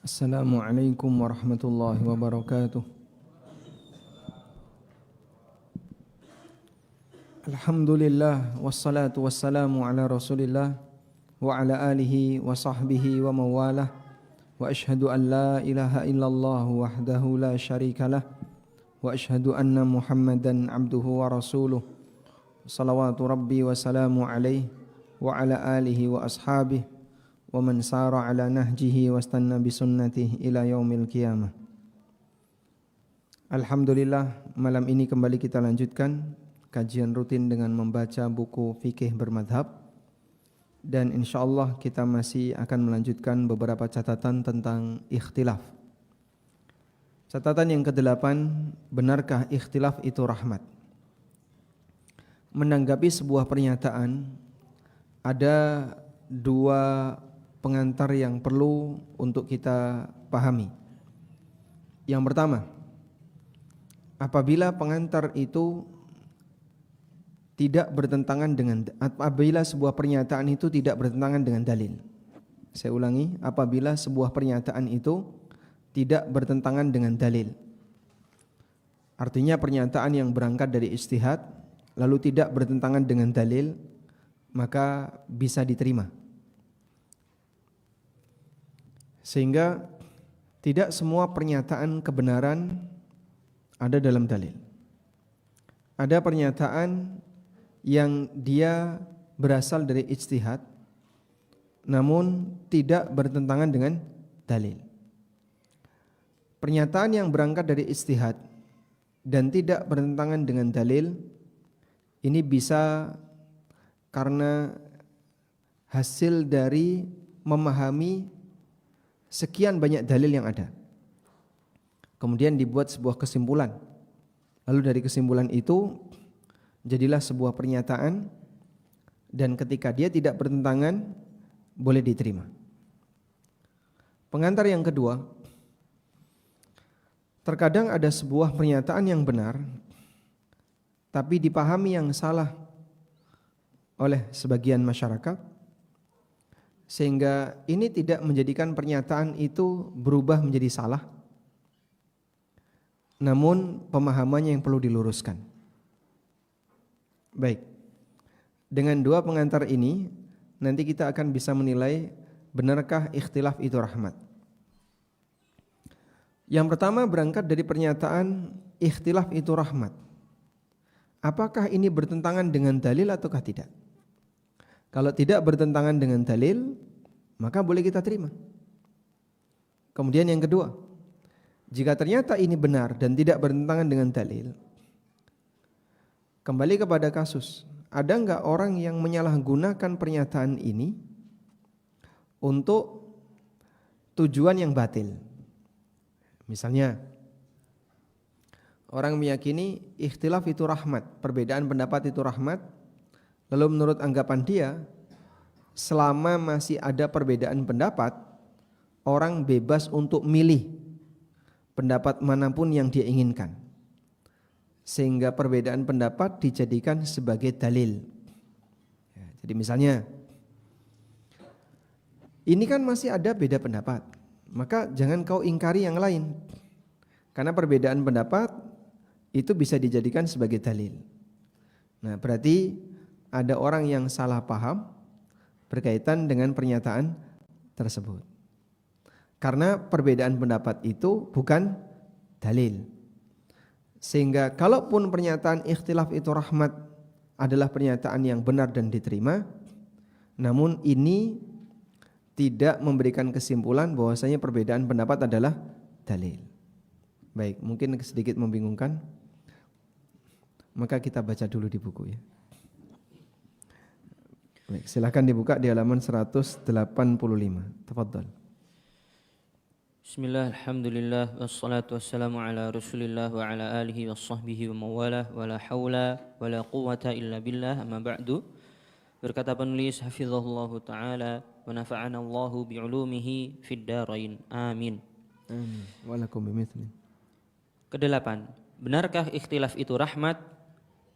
Assalamualaikum warahmatullahi wabarakatuh. Alhamdulillah wassalatu wassalamu ala Rasulillah wa ala alihi wa sahbihi wa mawalah wa ashhadu an la ilaha illallah wahdahu la syarikalah wa ashhadu anna Muhammadan abduhu wa rasuluh salawatu rabbi wa salamu alaihi wa ala alihi wa ashabihi wa man sara ala nahjihi wastanna bisunnatihi ila yaumil qiyamah. Alhamdulillah, malam ini kembali kita lanjutkan kajian rutin dengan membaca buku fikih bermadhab, dan insyaallah kita masih akan melanjutkan beberapa catatan tentang ikhtilaf. Catatan yang ke-8, benarkah ikhtilaf itu rahmat? Menanggapi sebuah pernyataan, ada dua pengantar yang perlu untuk kita pahami. Yang pertama, apabila pengantar itu tidak bertentangan dengan, apabila sebuah pernyataan itu tidak bertentangan dengan dalil. Saya ulangi, apabila sebuah pernyataan itu tidak bertentangan dengan dalil. Artinya pernyataan yang berangkat dari ijtihad lalu tidak bertentangan dengan dalil, maka bisa diterima. Sehingga tidak semua pernyataan kebenaran ada dalam dalil. Ada pernyataan yang dia berasal dari ijtihad namun tidak bertentangan dengan dalil. Pernyataan yang berangkat dari ijtihad dan tidak bertentangan dengan dalil ini bisa karena hasil dari memahami sekian banyak dalil yang ada, kemudian dibuat sebuah kesimpulan, lalu dari kesimpulan itu jadilah sebuah pernyataan, dan ketika dia tidak bertentangan boleh diterima. Pengantar yang kedua, terkadang ada sebuah pernyataan yang benar tapi dipahami yang salah oleh sebagian masyarakat, sehingga ini tidak menjadikan pernyataan itu berubah menjadi salah, namun pemahamannya yang perlu diluruskan. Baik, dengan dua pengantar ini nanti kita akan bisa menilai benarkah ikhtilaf itu rahmat. Yang pertama berangkat dari pernyataan ikhtilaf itu rahmat. Apakah ini bertentangan dengan dalil ataukah tidak? Kalau tidak bertentangan dengan dalil, maka boleh kita terima. Kemudian yang kedua, jika ternyata ini benar dan tidak bertentangan dengan dalil, kembali kepada kasus, ada enggak orang yang menyalahgunakan pernyataan ini untuk tujuan yang batil? Misalnya, orang meyakini ikhtilaf itu rahmat, perbedaan pendapat itu rahmat. Lalu menurut anggapan dia, selama masih ada perbedaan pendapat, orang bebas untuk milih pendapat manapun yang dia inginkan, sehingga perbedaan pendapat dijadikan sebagai dalil. Jadi misalnya, ini kan masih ada beda pendapat, maka jangan kau ingkari yang lain, karena perbedaan pendapat itu bisa dijadikan sebagai dalil. Nah, berarti ada orang yang salah paham berkaitan dengan pernyataan tersebut. Karena perbedaan pendapat itu bukan dalil. Sehingga kalaupun pernyataan ikhtilaf itu rahmat adalah pernyataan yang benar dan diterima, namun ini tidak memberikan kesimpulan bahwasanya perbedaan pendapat adalah dalil. Baik, mungkin sedikit membingungkan, maka kita baca dulu di buku ya. Baik, silakan dibuka di halaman 185. Tafadhal. Bismillah, alhamdulillah, wassalatu wassalamu ala rasulillah wa ala alihi wa sahbihi wa mawalah, wa la hawla wa la quwata illa billah, amma ba'du. Berkata penulis hafizahullahu ta'ala wa nafa'ana Allahu bi'ulumihi fid darain, amin. Amin. Walakum bimithli. Kedelapan, benarkah ikhtilaf itu rahmat?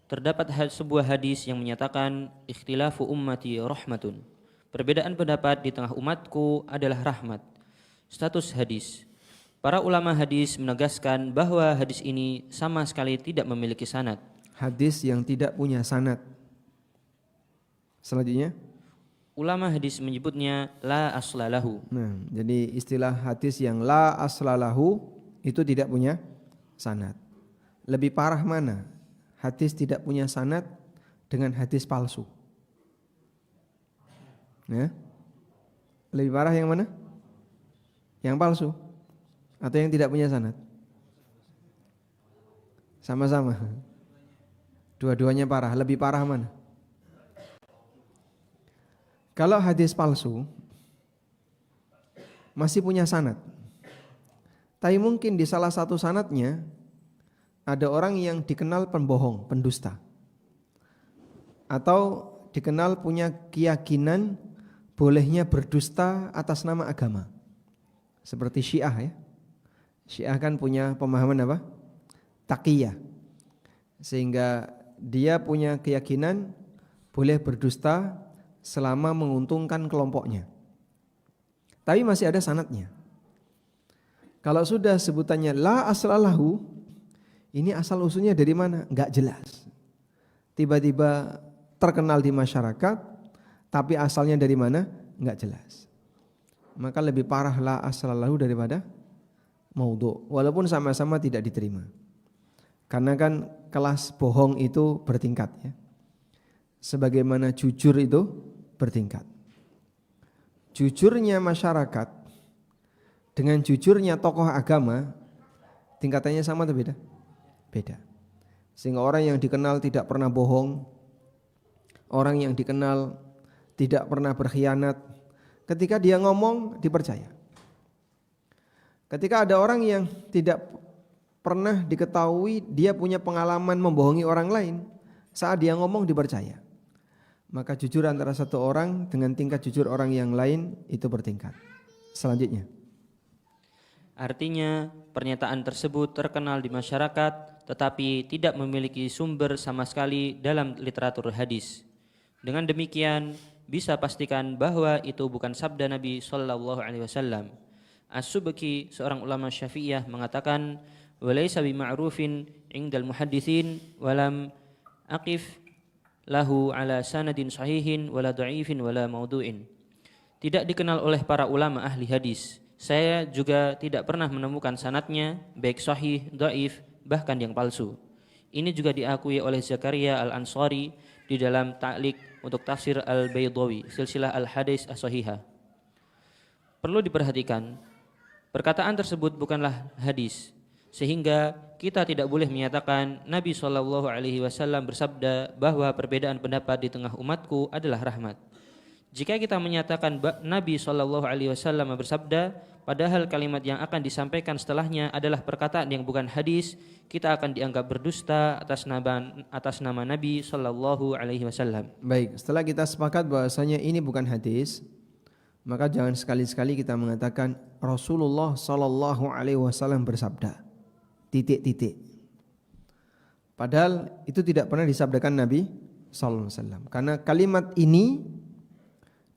Terdapat sebuah hadis yang menyatakan ikhtilafu ummati rahmatun. Perbedaan pendapat di tengah umatku adalah rahmat. Status hadis. Para ulama hadis menegaskan bahwa hadis ini sama sekali tidak memiliki sanad. Hadis yang tidak punya sanad. Selanjutnya, Ulama hadis menyebutnya la aslalahu. nah, jadi istilah hadis yang la aslalahu itu tidak punya sanad. Lebih parah mana? Hadis tidak punya sanad dengan hadis palsu. Ya? Lebih parah yang mana? Yang palsu atau yang tidak punya sanad? Sama-sama. Dua-duanya parah. Lebih parah mana? Kalau hadis palsu masih punya sanad, tapi mungkin di salah satu sanadnya ada orang yang dikenal pembohong, pendusta, atau dikenal punya keyakinan bolehnya berdusta atas nama agama, seperti Syiah ya. Syiah kan punya pemahaman apa? Taqiyah, sehingga dia punya keyakinan boleh berdusta selama menguntungkan kelompoknya. Tapi masih ada sanadnya. Kalau sudah sebutannya la aslalahu, ini asal usulnya dari mana? Enggak jelas. Tiba-tiba terkenal di masyarakat, tapi asalnya dari mana? Enggak jelas. Maka lebih parah la aslalahu daripada maudhu', walaupun sama-sama tidak diterima. Karena kan kelas bohong itu bertingkat ya. Sebagaimana jujur itu bertingkat. Jujurnya masyarakat dengan jujurnya tokoh agama tingkatannya sama atau beda? Beda. Sehingga orang yang dikenal tidak pernah bohong, orang yang dikenal tidak pernah berkhianat, ketika dia ngomong dipercaya. Ketika ada orang yang tidak pernah diketahui dia punya pengalaman membohongi orang lain, saat dia ngomong dipercaya. Maka jujur antara satu orang dengan tingkat jujur orang yang lain itu bertingkat. Selanjutnya, Artinya pernyataan tersebut terkenal di masyarakat tetapi tidak memiliki sumber sama sekali dalam literatur hadis. Dengan demikian bisa pastikan bahwa itu bukan sabda Nabi sallallahu alaihi wasallam. As-Subki, seorang ulama Syafi'iyah, mengatakan walaysa bima'rufin 'indal muhadditsin walam aqif lahu ala sanadin sahihin wala dha'ifin wala maudu'in. Tidak dikenal oleh para ulama ahli hadis. Saya juga tidak pernah menemukan sanadnya baik sahih, dhaif, bahkan yang palsu. Ini juga diakui oleh Zakaria Al-Ansari di dalam ta'liq untuk tafsir Al-Baydawi, silsilah Al-Hadis As-Sahihah. Perlu diperhatikan, perkataan tersebut bukanlah hadis, sehingga kita tidak boleh menyatakan Nabi SAW bersabda bahwa perbedaan pendapat di tengah umatku adalah rahmat. Jika kita menyatakan Nabi SAW bersabda, padahal kalimat yang akan disampaikan setelahnya adalah perkataan yang bukan hadis, kita akan dianggap berdusta atas nama Nabi SAW. baik, setelah kita sepakat bahwasanya ini bukan hadis, maka jangan sekali-sekali kita mengatakan Rasulullah SAW bersabda. Titik-titik. Padahal itu tidak pernah disabdakan Nabi sallallahu alaihi wasallam. Karena kalimat ini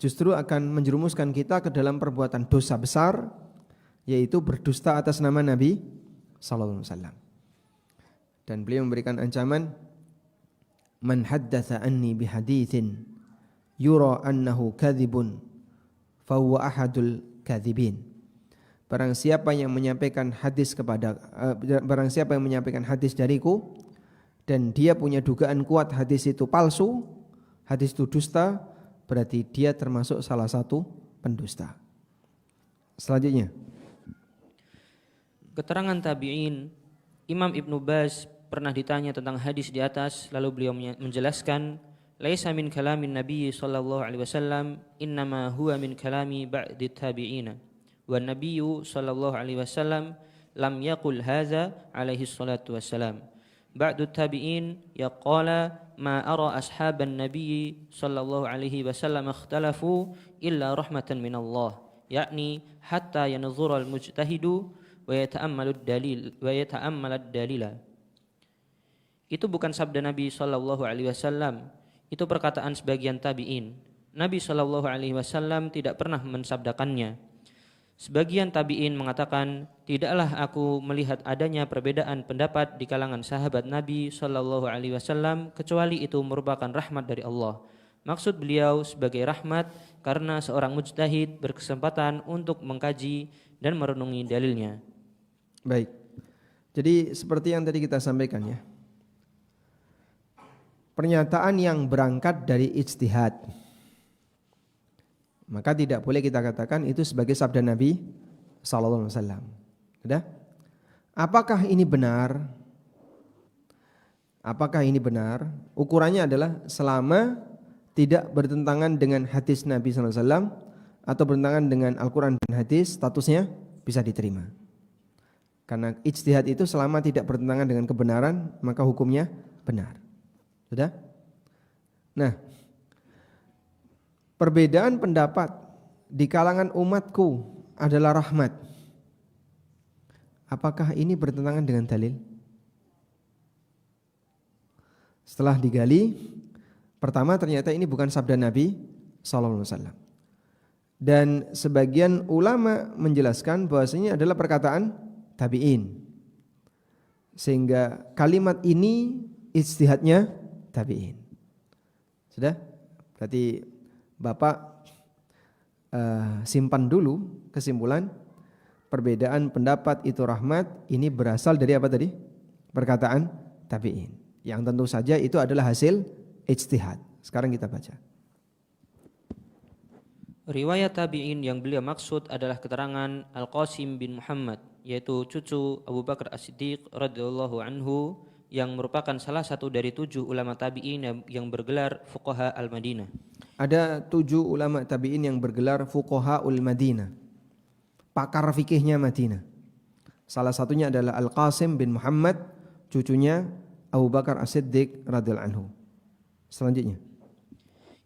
justru akan menjerumuskan kita ke dalam perbuatan dosa besar, yaitu berdusta atas nama Nabi sallallahu alaihi wasallam. Dan beliau memberikan ancaman, man haddatsa anni bihaditsin yura annahu kadzibun fa huwa ahadul kadzibin. Barang siapa yang menyampaikan hadis dariku dan dia punya dugaan kuat hadis itu palsu, hadis itu dusta, berarti dia termasuk salah satu pendusta. Selanjutnya, Keterangan tabi'in, Imam Ibnu Baz pernah ditanya tentang hadis di atas, lalu beliau menjelaskan, laisa min kalamin Nabi sallallahu alaihi wasallam, innama huwa min kalami ba'di tabi'ina. Wan Nabiyyu sallallahu alaihi wasallam lam yaqul hadza alaihi salatu wassalam. Ba'du tabi'in yaqala ma ara ashaban Nabi sallallahu alaihi wasallam ikhtalafu illa rahmatan min Allah, yakni hatta yanzura al-mujtahidu wa yata'ammalu ad-dalila. Itu bukan sabda Nabi sallallahu alaihi wasallam, itu perkataan sebagian tabi'in. Nabi sallallahu alaihi wasallam tidak pernah mensabdakannya. Sebagian tabi'in mengatakan, tidaklah aku melihat adanya perbedaan pendapat di kalangan sahabat Nabi Shallallahu Alaihi Wasallam kecuali itu merupakan rahmat dari Allah. Maksud beliau sebagai rahmat karena seorang mujtahid berkesempatan untuk mengkaji dan merenungi dalilnya. Baik. Jadi seperti yang tadi kita sampaikan ya. Pernyataan yang berangkat dari ijtihad, maka tidak boleh kita katakan itu sebagai sabda Nabi sallallahu alaihi wasallam. Sudah? Apakah ini benar? Apakah ini benar? Ukurannya adalah selama tidak bertentangan dengan hadis Nabi sallallahu alaihi wasallam atau bertentangan dengan Al-Qur'an dan hadis, statusnya bisa diterima. Karena ijtihad itu selama tidak bertentangan dengan kebenaran, maka hukumnya benar. Sudah? Nah, perbedaan pendapat di kalangan umatku adalah rahmat. Apakah ini bertentangan dengan dalil? Setelah digali, pertama ternyata ini bukan sabda Nabi sallallahu alaihi wasallam. Dan sebagian ulama menjelaskan bahwasanya adalah perkataan tabi'in. Sehingga kalimat ini ijtihadnya tabi'in. Sudah? Berarti Bapak simpan dulu kesimpulan perbedaan pendapat itu rahmat, ini berasal dari apa tadi? Perkataan tabi'in. Yang tentu saja itu adalah hasil ijtihad. Sekarang kita baca. Riwayat tabi'in yang beliau maksud adalah keterangan Al-Qasim bin Muhammad, yaitu cucu Abu Bakar As-Siddiq radhiyallahu anhu, yang merupakan salah satu dari 7 ulama tabi'in yang bergelar fuqaha al-Madinah. Ada 7 ulama tabi'in yang bergelar fuqaha al-Madinah, pakar fikihnya Madinah. Salah satunya adalah Al-Qasim bin Muhammad, cucunya Abu Bakar As-Siddiq radhiyallahu anhu. Selanjutnya,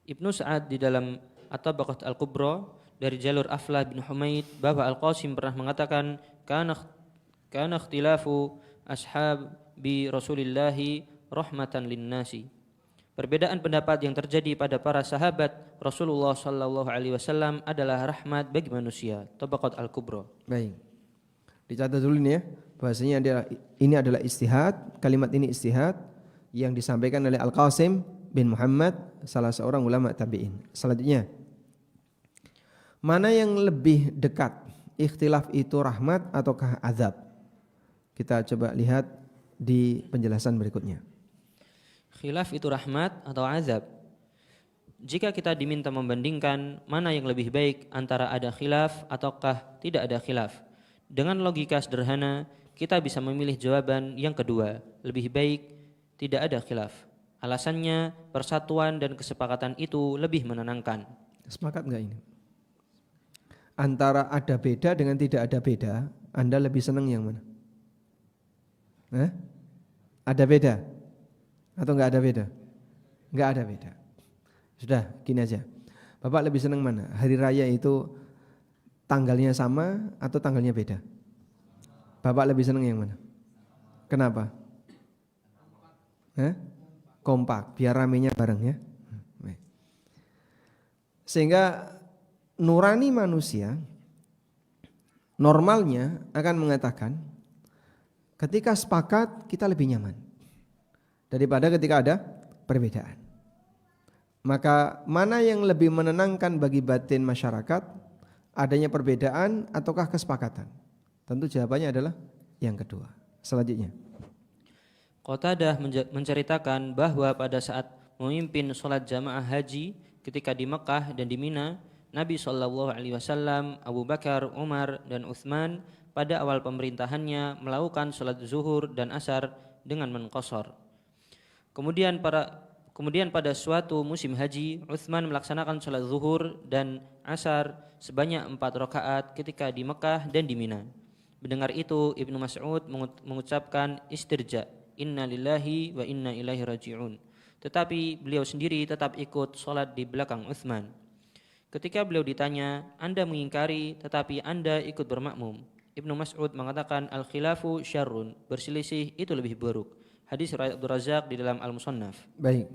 Ibnu Sa'ad di dalam At-Tabaqat Al-Kubra dari jalur Aflah bin Humaid bahwa Al-Qasim pernah mengatakan, kana ikhtilafu ashab bi Rasulillahi rahmatan linnasi. Perbedaan pendapat yang terjadi pada para sahabat Rasulullah sallallahu alaihi wasallam adalah rahmat bagi manusia. Tabaqat Al-Kubra. baik. Dicatat dulu nih ya, bahasanya ini adalah ijtihad, kalimat ini ijtihad yang disampaikan oleh Al-Qasim bin Muhammad, salah seorang ulama tabi'in. Selanjutnya, mana yang lebih dekat? Ikhtilaf itu rahmat ataukah azab? Kita coba lihat di penjelasan berikutnya. Khilaf itu rahmat atau azab? Jika kita diminta membandingkan mana yang lebih baik antara ada khilaf ataukah tidak ada khilaf, dengan logika sederhana kita bisa memilih jawaban yang kedua, lebih baik tidak ada khilaf. Alasannya persatuan dan kesepakatan itu lebih menenangkan. Sepakat enggak ini? Antara ada beda dengan tidak ada beda, Anda lebih senang yang mana? Ada beda atau enggak ada beda? Enggak ada beda. Sudah, gini aja. Bapak lebih senang mana? Hari raya itu tanggalnya sama atau tanggalnya beda? Bapak lebih senang yang mana? Kenapa? Kompak, biar ramenya bareng ya. Sehingga nurani manusia normalnya akan mengatakan ketika sepakat kita lebih nyaman daripada ketika ada perbedaan. Maka mana yang lebih menenangkan bagi batin masyarakat, adanya perbedaan ataukah kesepakatan? Tentu jawabannya adalah yang kedua. Selanjutnya, Qatadah menceritakan bahwa pada saat memimpin sholat jamaah haji ketika di Mekah dan di Mina, Nabi SAW, Abu Bakar, Umar, dan Utsman pada awal pemerintahannya melakukan sholat zuhur dan asar dengan menqashar. Kemudian pada suatu musim haji, Utsman melaksanakan sholat zuhur dan asar sebanyak 4 rakaat ketika di Mekah dan di Mina. Mendengar itu, Ibnu Mas'ud mengucapkan istirja, inna lillahi wa inna ilaihi raji'un. Tetapi beliau sendiri tetap ikut sholat di belakang Utsman. Ketika beliau ditanya, Anda mengingkari tetapi Anda ikut bermakmum. Ibnu Mas'ud mengatakan al-khilafu syarrun, berselisih itu lebih buruk. Hadis riwayat Abdul Razak di dalam Al-Musannaf. baik.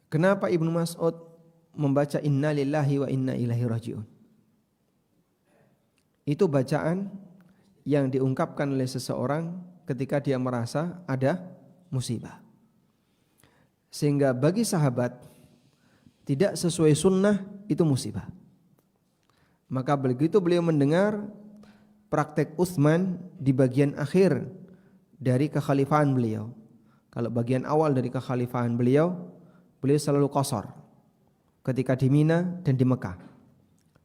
Kenapa Ibnu Mas'ud membaca inna lillahi wa inna ilaihi raji'un? itu bacaan yang diungkapkan oleh seseorang ketika dia merasa ada musibah. Sehingga bagi sahabat tidak sesuai sunnah itu musibah. Maka begitu beliau mendengar praktek Utsman di bagian akhir dari kekhalifahan beliau. Kalau bagian awal dari kekhalifahan beliau selalu qashar ketika di Mina dan di Mekah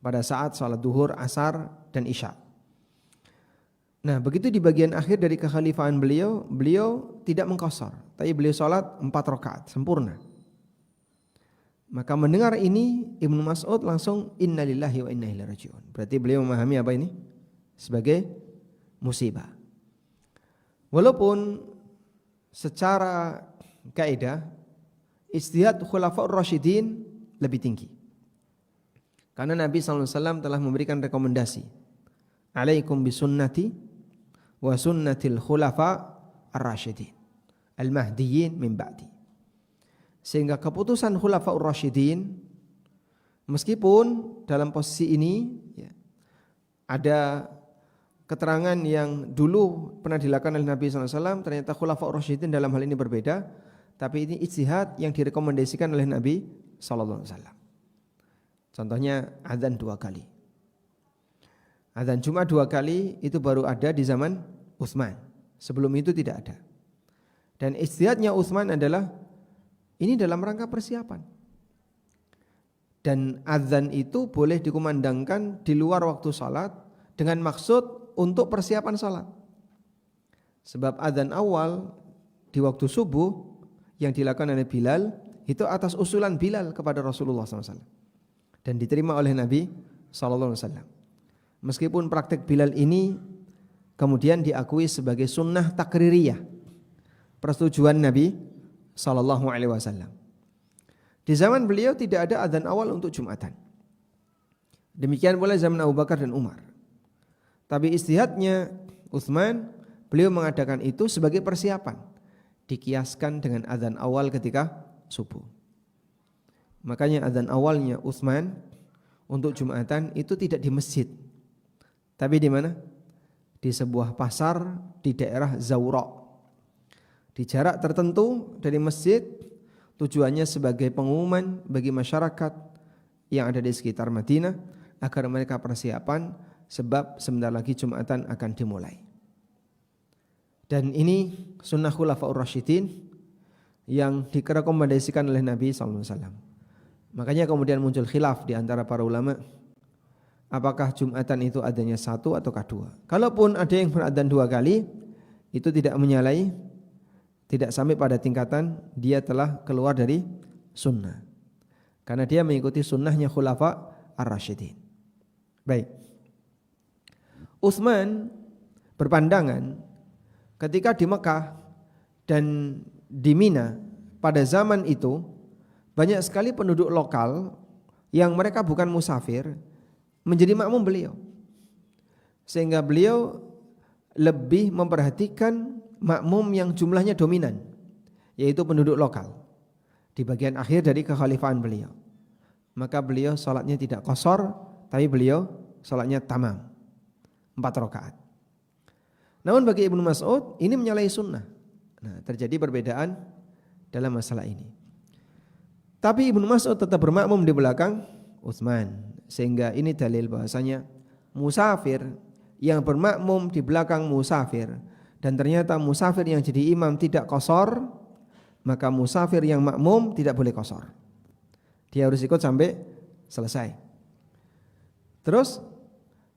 pada saat salat duhur, asar dan isya. Nah, begitu di bagian akhir dari kekhalifahan beliau tidak mengqashar, tapi beliau salat 4 rakaat sempurna. Maka mendengar ini Ibnu Mas'ud langsung innalillahi wa inna ilaihi raji'un. Berarti beliau memahami apa ini? Sebagai musibah. Walaupun secara kaidah ijtihad khulafaur rasyidin lebih tinggi. Karena Nabi SAW telah memberikan rekomendasi. Alaikum bisunnati wa sunnatil khulafa ar-rasyidin al-mahdiyyin min ba'di. Sehingga keputusan khulafaur rasyidin meskipun dalam posisi ini ya, ada keterangan yang dulu pernah dilakukan oleh Nabi SAW, ternyata khulafaur rasyidin dalam hal ini berbeda, tapi ini ijtihad yang direkomendasikan oleh Nabi SAW. Contohnya azan 2 kali. Azan Jumat 2 kali itu baru ada di zaman Utsman. Sebelum itu tidak ada. Dan ijtihadnya Utsman adalah ini dalam rangka persiapan. Dan azan itu boleh dikumandangkan di luar waktu salat dengan maksud untuk persiapan salat. Sebab azan awal di waktu subuh yang dilakukan oleh Bilal itu atas usulan Bilal kepada Rasulullah SAW dan diterima oleh Nabi SAW. Meskipun praktek Bilal ini kemudian diakui sebagai sunnah takririyah, persetujuan Nabi SAW. Di zaman beliau tidak ada azan awal untuk Jumatan. Demikian pula zaman Abu Bakar dan Umar. Tapi ijtihadnya Utsman, beliau mengadakan itu sebagai persiapan, dikiaskan dengan azan awal ketika subuh. Makanya azan awalnya Utsman untuk Jumatan itu tidak di masjid, tapi di mana? Di sebuah pasar di daerah Zawra, di jarak tertentu dari masjid, tujuannya sebagai pengumuman bagi masyarakat yang ada di sekitar Madinah agar mereka persiapan, sebab sebentar lagi Jumatan akan dimulai. Dan ini sunnah khulafaur rasyidin yang direkomendasikan oleh Nabi SAW. Makanya kemudian muncul khilaf di antara para ulama, apakah Jumatan itu adanya 1 ataukah 2. Kalaupun ada yang beradzan 2 kali, itu tidak menyalahi, tidak sampai pada tingkatan dia telah keluar dari sunnah, karena dia mengikuti sunnahnya khulafa ar-rasyidin. Baik, Utsman berpandangan ketika di Mekah dan di Mina pada zaman itu banyak sekali penduduk lokal yang mereka bukan musafir menjadi makmum beliau, sehingga beliau lebih memperhatikan makmum yang jumlahnya dominan, yaitu penduduk lokal di bagian akhir dari kekhalifahan beliau. Maka beliau salatnya tidak qashar, tapi beliau salatnya tamam 4 rakaat. Namun bagi Ibnu Mas'ud ini menyalahi sunnah. Nah, terjadi perbedaan dalam masalah ini. Tapi Ibnu Mas'ud tetap bermakmum di belakang Utsman, sehingga ini dalil bahasanya musafir yang bermakmum di belakang musafir dan ternyata musafir yang jadi imam tidak qashar, maka musafir yang makmum tidak boleh qashar. Dia harus ikut sampai selesai. Terus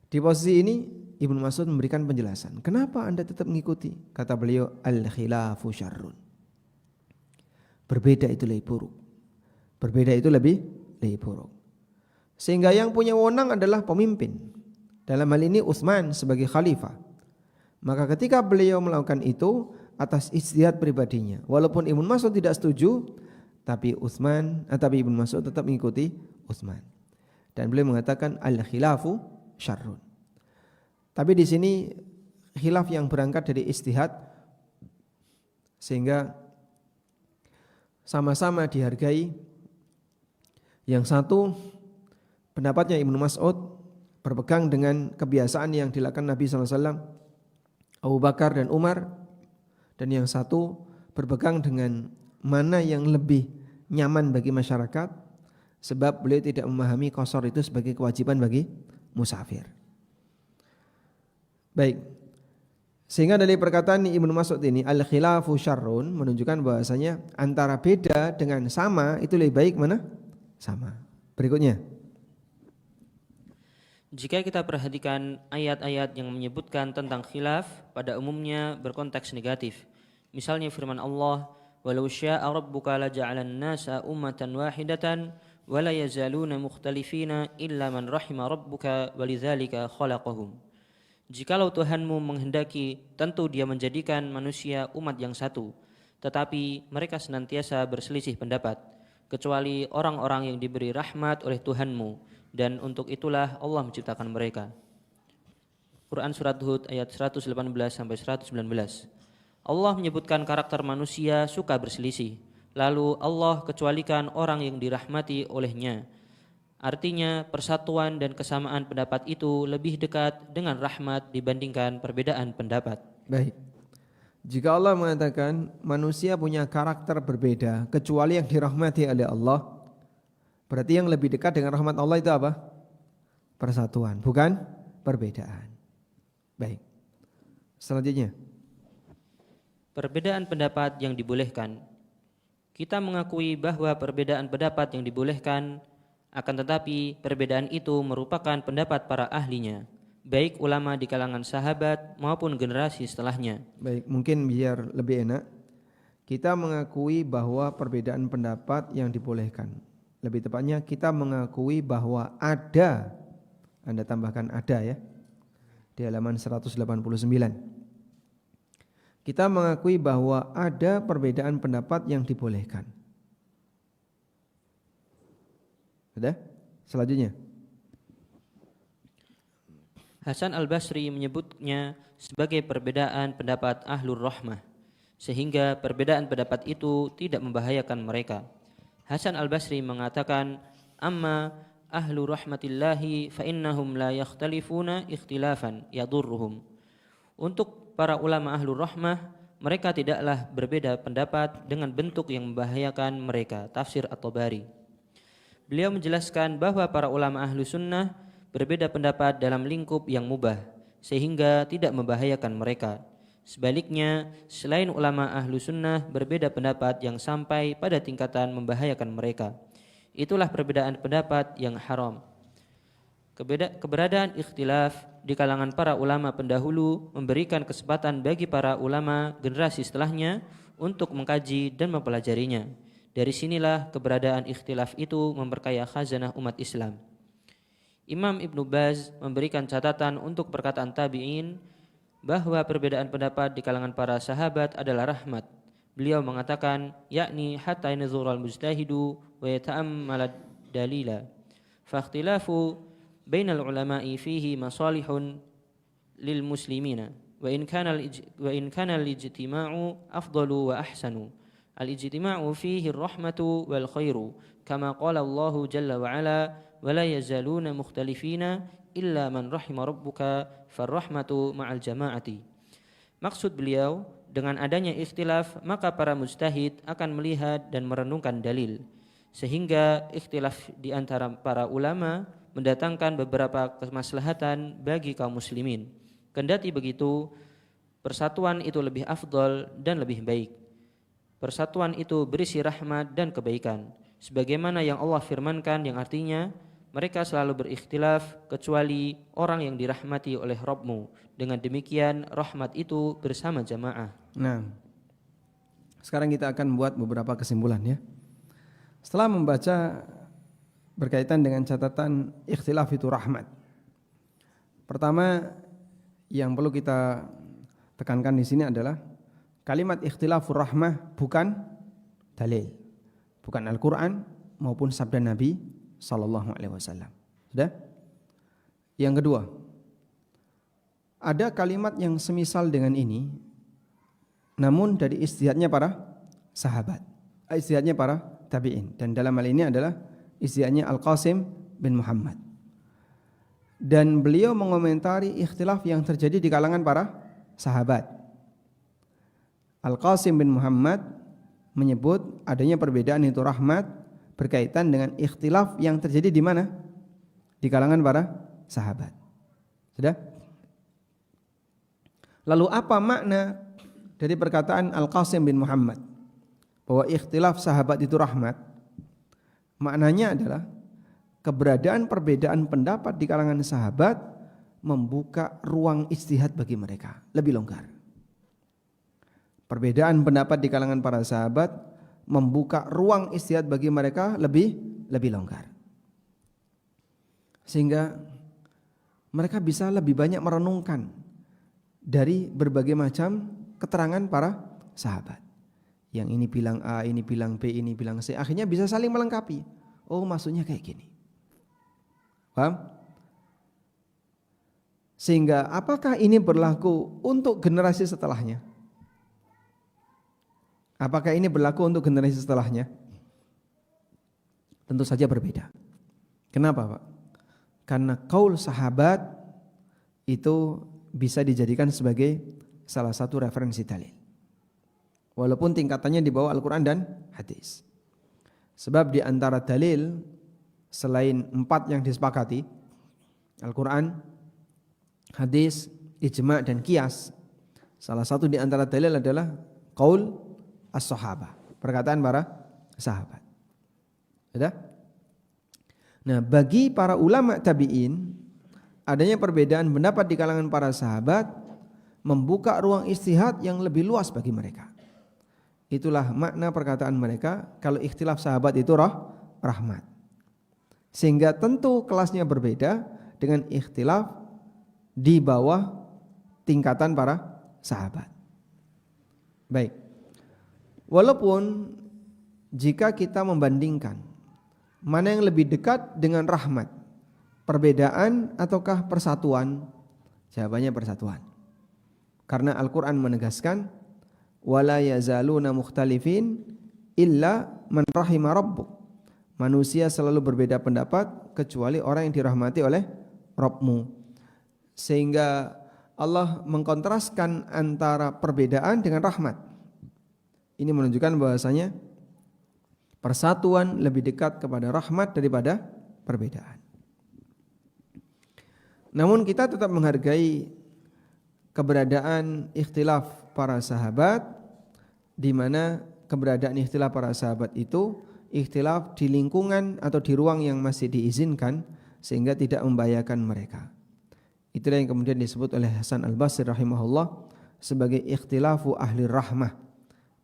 di posisi ini Ibnu Mas'ud memberikan penjelasan, kenapa Anda tetap mengikuti? Kata beliau, al-khilafu syarrun. Berbeda itu lebih buruk. Berbeda itu lebih buruk. Sehingga yang punya wewenang adalah pemimpin. Dalam hal ini Utsman sebagai khalifah. Maka ketika beliau melakukan itu atas ijtihad pribadinya, walaupun Ibnu Mas'ud tidak setuju, tapi Ibnu Mas'ud tetap mengikuti Utsman. Dan beliau mengatakan al-khilafu syarrun. Tapi di sini khilaf yang berangkat dari ijtihad, sehingga sama-sama dihargai. Yang satu pendapatnya Ibnu Mas'ud berpegang dengan kebiasaan yang dilakukan Nabi SAW, Abu Bakar dan Umar, dan yang satu berpegang dengan mana yang lebih nyaman bagi masyarakat, sebab beliau tidak memahami qashar itu sebagai kewajiban bagi musafir. Baik, sehingga dari perkataan Ibnu Mas'ud ini, al-khilafu syarrun, menunjukkan bahwasanya antara beda dengan sama itu lebih baik mana? Sama. Berikutnya, Jika kita perhatikan ayat-ayat yang menyebutkan tentang khilaf, pada umumnya berkonteks negatif. Misalnya firman Allah, "Walau syaa rabbuka laja'alan nasa ummatan wahidatan wa la yazaluna mukhtalifina illa man rahima rabbuka walidzalika khalaqahum." Jikalau Tuhanmu menghendaki, tentu Dia menjadikan manusia umat yang satu, tetapi mereka senantiasa berselisih pendapat, kecuali orang-orang yang diberi rahmat oleh Tuhanmu, dan untuk itulah Allah menciptakan mereka. Quran Surat Hud ayat 118-119. Allah menyebutkan karakter manusia suka berselisih, lalu Allah kecualikan orang yang dirahmati olehnya. Artinya persatuan dan kesamaan pendapat itu lebih dekat dengan rahmat dibandingkan perbedaan pendapat. baik. Jika Allah mengatakan manusia punya karakter berbeda kecuali yang dirahmati oleh Allah, berarti yang lebih dekat dengan rahmat Allah itu apa? Persatuan, bukan perbedaan. Baik. Selanjutnya, Perbedaan pendapat yang dibolehkan. Kita mengakui bahwa perbedaan pendapat yang dibolehkan, akan tetapi perbedaan itu merupakan pendapat para ahlinya, baik ulama di kalangan sahabat maupun generasi setelahnya. baik, mungkin biar lebih enak, kita mengakui bahwa perbedaan pendapat yang dibolehkan. Lebih tepatnya kita mengakui bahwa ada, Anda tambahkan ada ya, di halaman 189. Kita mengakui bahwa ada perbedaan pendapat yang dibolehkan. Sudah? Selanjutnya, Hasan al-Basri menyebutnya sebagai perbedaan pendapat ahlur rahmah, sehingga perbedaan pendapat itu tidak membahayakan mereka. Hasan al-Basri mengatakan, "Amma ahlu rahmatillahi fa innahum la yakhtalifuna ikhtilafan yadurruhum." Untuk para ulama ahlur rahmah, mereka tidaklah berbeda pendapat dengan bentuk yang membahayakan mereka. Tafsir At-Tabari. Beliau menjelaskan bahwa para ulama ahlu sunnah berbeda pendapat dalam lingkup yang mubah, sehingga tidak membahayakan mereka. Sebaliknya, selain ulama ahlu sunnah berbeda pendapat yang sampai pada tingkatan membahayakan mereka. Itulah perbedaan pendapat yang haram. Keberadaan ikhtilaf di kalangan para ulama pendahulu memberikan kesempatan bagi para ulama generasi setelahnya untuk mengkaji dan mempelajarinya. Dari sinilah keberadaan ikhtilaf itu memperkaya khazanah umat Islam. Imam Ibnu Baz memberikan catatan untuk perkataan tabi'in bahwa perbedaan pendapat di kalangan para sahabat adalah rahmat. Beliau mengatakan, yakni hatta yanzura al-mujtahidu wa yata'ammala dalila. Fa ikhtilafu bainal ulama'i fihi masalihun lil muslimina wa in kana al-ijtima'u afdalu wa ahsanu. Al-ijtima'u fihi ar-rahmatu wal khairu kama qala Allah jalla wa ala wa la yazaluna mukhtalifina illa man rahima rabbuka farrahmatu ma'al jama'ati. Maksud beliau, dengan adanya ikhtilaf maka para mujtahid akan melihat dan merenungkan dalil, sehingga ikhtilaf di antara para ulama mendatangkan beberapa kemaslahatan bagi kaum muslimin. Kendati begitu, persatuan itu lebih afdal dan lebih baik. Persatuan itu berisi rahmat dan kebaikan, sebagaimana yang Allah firmankan yang artinya, mereka selalu berikhtilaf kecuali orang yang dirahmati oleh Rabbmu. Dengan demikian rahmat itu bersama jamaah. nah, sekarang kita akan membuat beberapa kesimpulan ya. Setelah membaca berkaitan dengan catatan ikhtilaf itu rahmat, pertama yang perlu kita tekankan di sini adalah kalimat ikhtilafur rahmah bukan dalil, bukan Al-Quran maupun sabda Nabi Sallallahu Alaihi Wasallam. Sudah? Yang kedua, ada kalimat yang semisal dengan ini, namun dari ijtihadnya para sahabat, ijtihadnya para tabi'in, dan dalam hal ini adalah ijtihadnya Al-Qasim bin Muhammad. dan beliau mengomentari ikhtilaf yang terjadi di kalangan para sahabat. Al-Qasim bin Muhammad menyebut adanya perbedaan itu rahmat berkaitan dengan ikhtilaf yang terjadi di mana? Di kalangan para sahabat. Sudah? Lalu apa makna dari perkataan Al-Qasim bin Muhammad bahwa ikhtilaf sahabat itu rahmat? Maknanya adalah keberadaan perbedaan pendapat di kalangan sahabat membuka ruang ijtihad bagi mereka, lebih longgar. Perbedaan pendapat di kalangan para sahabat membuka ruang ijtihad bagi mereka lebih longgar. Sehingga mereka bisa lebih banyak merenungkan dari berbagai macam keterangan para sahabat. Yang ini bilang A, ini bilang B, ini bilang C. Akhirnya bisa saling melengkapi. Oh, maksudnya kayak gini. Paham? Sehingga apakah ini berlaku untuk generasi setelahnya? Apakah ini berlaku untuk generasi setelahnya? Tentu saja berbeda. Kenapa, Pak? Karena qaul sahabat itu bisa dijadikan sebagai salah satu referensi dalil. Walaupun tingkatannya di bawah Al-Quran dan hadis. Sebab di antara dalil selain 4 yang disepakati, Al-Quran, hadis, ijma' dan qiyas, salah satu di antara dalil adalah qaul as-sahabah, perkataan para sahabat. Sudah? Nah, bagi para ulama tabi'in, adanya perbedaan pendapat di kalangan para sahabat membuka ruang ijtihad yang lebih luas bagi mereka. Itulah makna perkataan mereka kalau ikhtilaf sahabat itu rahmat. Sehingga tentu kelasnya berbeda dengan ikhtilaf di bawah tingkatan para sahabat. Baik. Walaupun jika kita membandingkan mana yang lebih dekat dengan rahmat, perbedaan ataukah persatuan? Jawabannya persatuan. Karena Al-Quran menegaskan wala yazaluna mukhtalifin illa man rahima rabbuk. Manusia selalu berbeda pendapat kecuali orang yang dirahmati oleh Rabbmu. Sehingga Allah mengkontraskan antara perbedaan dengan rahmat. Ini menunjukkan bahwasanya persatuan lebih dekat kepada rahmat daripada perbedaan. Namun kita tetap menghargai keberadaan ikhtilaf para sahabat, di mana keberadaan ikhtilaf para sahabat itu ikhtilaf di lingkungan atau di ruang yang masih diizinkan sehingga tidak membahayakan mereka. Itulah yang kemudian disebut oleh Hasan Al-Basri rahimahullah sebagai ikhtilafu ahli rahmah.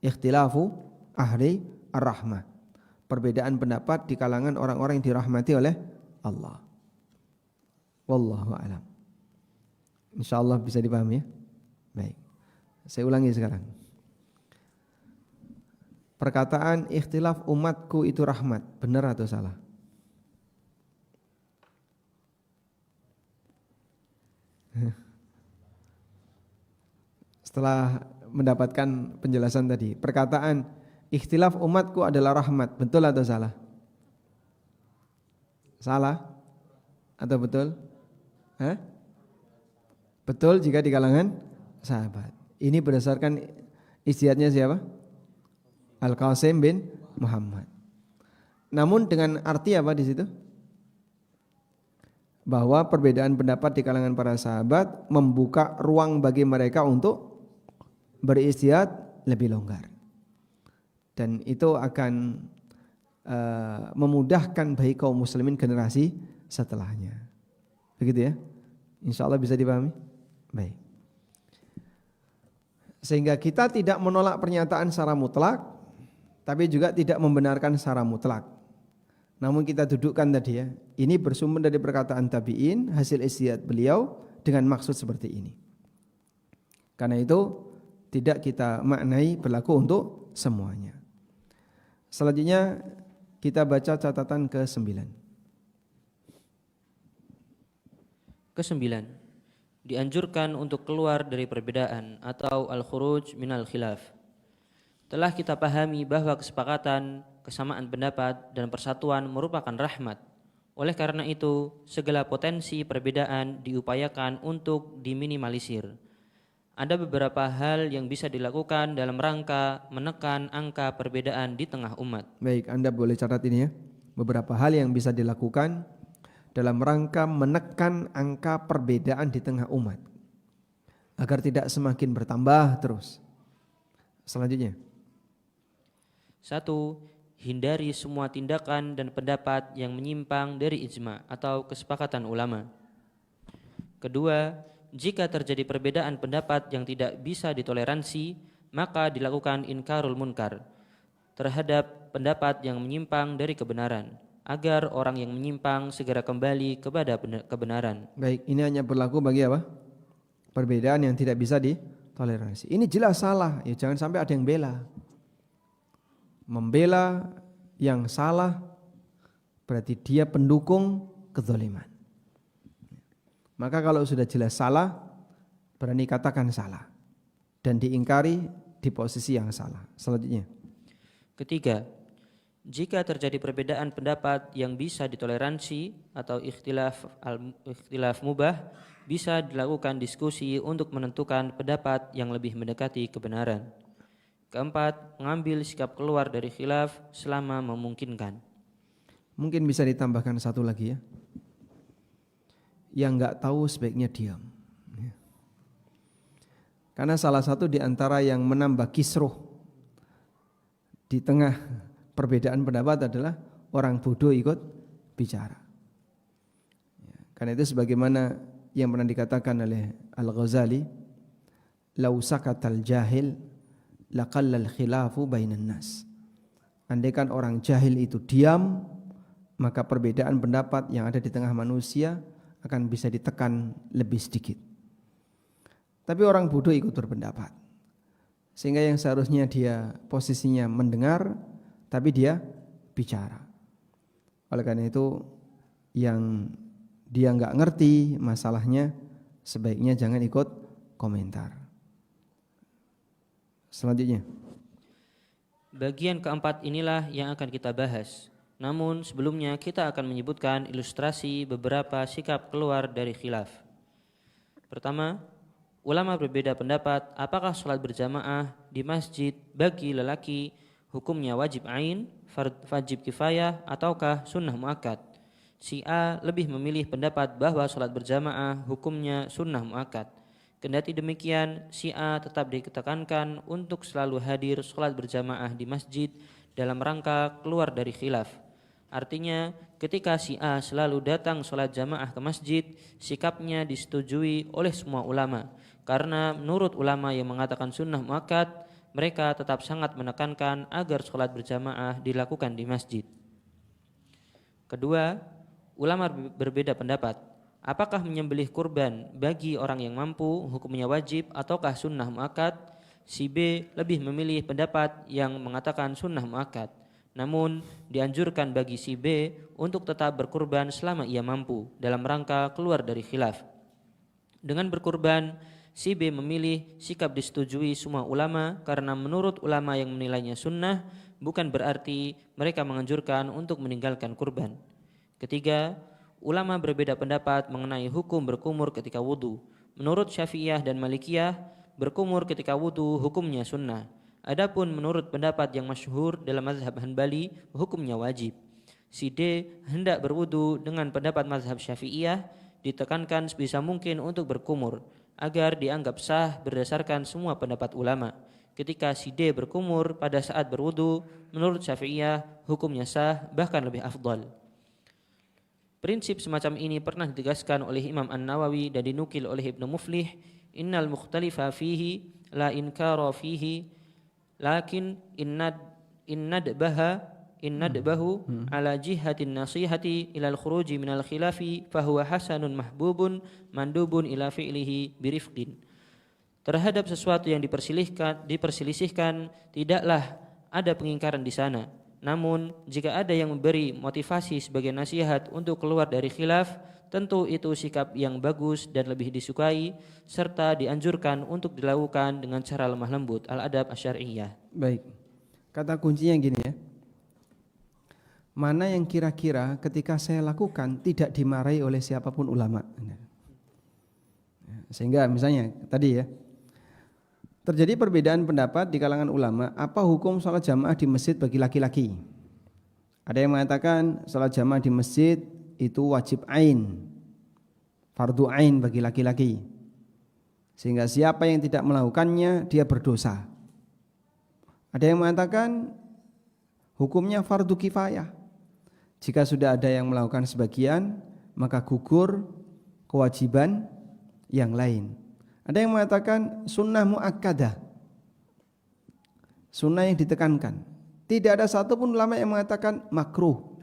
Ikhtilafu ahli ar-rahmah. Perbedaan pendapat di kalangan orang-orang yang dirahmati oleh Allah. Wallahu a'lam. Insyaallah bisa dipahami ya. Baik. Saya ulangi sekarang. Perkataan ikhtilaf umatku itu rahmat, benar atau salah? Setelah mendapatkan penjelasan tadi, perkataan ikhtilaf umatku adalah rahmat, betul atau salah? Salah atau betul? Betul jika di kalangan sahabat. Ini berdasarkan ijtihadnya siapa? Al-Qasim bin Muhammad. Namun dengan arti apa di situ? Bahwa perbedaan pendapat di kalangan para sahabat membuka ruang bagi mereka untuk beristihad lebih longgar, dan itu akan memudahkan bagi kaum muslimin generasi setelahnya. Begitu ya? Insyaallah bisa dipahami? Baik. Sehingga kita tidak menolak pernyataan secara mutlak, tapi juga tidak membenarkan secara mutlak. Namun kita dudukkan tadi ya, ini bersumber dari perkataan tabi'in, hasil ijtihad beliau dengan maksud seperti ini. Karena itu tidak kita maknai berlaku untuk semuanya. Selanjutnya kita baca catatan ke-9. Ke-9, dianjurkan untuk keluar dari perbedaan atau al-khuruj minal khilaf. Telah kita pahami bahwa kesepakatan, kesamaan pendapat dan persatuan merupakan rahmat, Oleh karena itu, segala potensi perbedaan diupayakan untuk diminimalisir. Ada beberapa hal yang bisa dilakukan dalam rangka menekan angka perbedaan di tengah umat. Baik, Anda boleh catat ini ya. Beberapa hal yang bisa dilakukan dalam rangka menekan angka perbedaan di tengah umat agar tidak semakin bertambah terus. Selanjutnya. 1. Hindari semua tindakan dan pendapat yang menyimpang dari ijma atau kesepakatan ulama. 2. Jika terjadi perbedaan pendapat yang tidak bisa ditoleransi, maka dilakukan inkarul munkar terhadap pendapat yang menyimpang dari kebenaran, agar orang yang menyimpang segera kembali kepada kebenaran. Baik, ini hanya berlaku bagi apa? Perbedaan yang tidak bisa ditoleransi. Ini jelas salah, ya jangan sampai ada yang bela. Membela yang salah berarti dia pendukung kezaliman. Maka kalau sudah jelas salah, berani katakan salah dan diingkari di posisi yang salah. Selanjutnya. 3. Jika terjadi perbedaan pendapat yang bisa ditoleransi atau ikhtilaf mubah, bisa dilakukan diskusi untuk menentukan pendapat yang lebih mendekati kebenaran. 4. Mengambil sikap keluar dari khilaf selama memungkinkan. Mungkin bisa ditambahkan satu lagi ya. Yang enggak tahu sebaiknya diam. Karena salah satu di antara yang menambah kisruh di tengah perbedaan pendapat adalah orang bodoh ikut bicara. Karena itu sebagaimana yang pernah dikatakan oleh Al-Ghazali, "Lau sakatal jahil laqallal khilafu bainan nas." Andaikan orang jahil itu diam, maka perbedaan pendapat yang ada di tengah manusia akan bisa ditekan lebih sedikit. Tapi orang bodoh ikut berpendapat, sehingga yang seharusnya dia posisinya mendengar, tapi dia bicara. Oleh karena itu, yang dia nggak ngerti masalahnya, sebaiknya jangan ikut komentar. Selanjutnya. Bagian keempat inilah yang akan kita bahas. Namun sebelumnya kita akan menyebutkan ilustrasi beberapa sikap keluar dari khilaf. Pertama, ulama berbeda pendapat apakah sholat berjamaah di masjid bagi lelaki hukumnya wajib ain, wajib kifayah, ataukah sunnah muakkad. Si A lebih memilih pendapat bahwa sholat berjamaah hukumnya sunnah muakkad. Kendati demikian, si A tetap ditekankan untuk selalu hadir sholat berjamaah di masjid dalam rangka keluar dari khilaf. Artinya, ketika si A selalu datang sholat jamaah ke masjid, sikapnya disetujui oleh semua ulama. Karena menurut ulama yang mengatakan sunnah muakkad, mereka tetap sangat menekankan agar sholat berjamaah dilakukan di masjid. Kedua, ulama berbeda pendapat. Apakah menyembelih kurban bagi orang yang mampu hukumnya wajib ataukah sunnah muakkad? Si B lebih memilih pendapat yang mengatakan sunnah muakkad. Namun dianjurkan bagi si B untuk tetap berkurban selama ia mampu dalam rangka keluar dari khilaf. Dengan berkurban, si B memilih sikap disetujui semua ulama karena menurut ulama yang menilainya sunnah bukan berarti mereka menganjurkan untuk meninggalkan kurban. Ketiga, ulama berbeda pendapat mengenai hukum berkumur ketika wudu. Menurut Syafi'iyah dan Malikiyah, berkumur ketika wudu hukumnya sunnah. Adapun menurut pendapat yang masyhur dalam mazhab Hanbali, hukumnya wajib. Si D hendak berwudu dengan pendapat mazhab Syafi'iyah, ditekankan sebisa mungkin untuk berkumur agar dianggap sah berdasarkan semua pendapat ulama. Ketika si D berkumur pada saat berwudu, menurut Syafi'iyah hukumnya sah bahkan lebih afdal. Prinsip semacam ini pernah ditegaskan oleh Imam An-Nawawi dan dinukil oleh Ibnu Muflih, "Innal mukhtalifa fihi la inkara fihi lakin innadbahu ala jihatin nasihati ilal khuruji minal khilafi fahuwa hasanun mahbubun mandubun ila fi'lihi birifqin." Terhadap sesuatu yang diperselisihkan tidaklah ada pengingkaran di sana. Namun jika ada yang memberi motivasi sebagai nasihat untuk keluar dari khilaf, tentu itu sikap yang bagus dan lebih disukai serta dianjurkan untuk dilakukan dengan cara lemah lembut. Al-Adab Asy-Syar'iyyah. Baik. Kata kuncinya gini ya. mana yang kira-kira ketika saya lakukan tidak dimarahi oleh siapapun ulama. Sehingga misalnya tadi ya, terjadi perbedaan pendapat di kalangan ulama, apa hukum sholat jamaah di masjid bagi laki-laki. Ada yang mengatakan sholat jamaah di masjid itu wajib ain, fardu ain bagi laki-laki, sehingga siapa yang tidak melakukannya dia berdosa. Ada yang mengatakan hukumnya fardu kifayah, jika sudah ada yang melakukan sebagian maka gugur kewajiban yang lain. Ada yang mengatakan sunnah muakkadah, sunnah yang ditekankan. Tidak ada satupun ulama yang mengatakan makruh.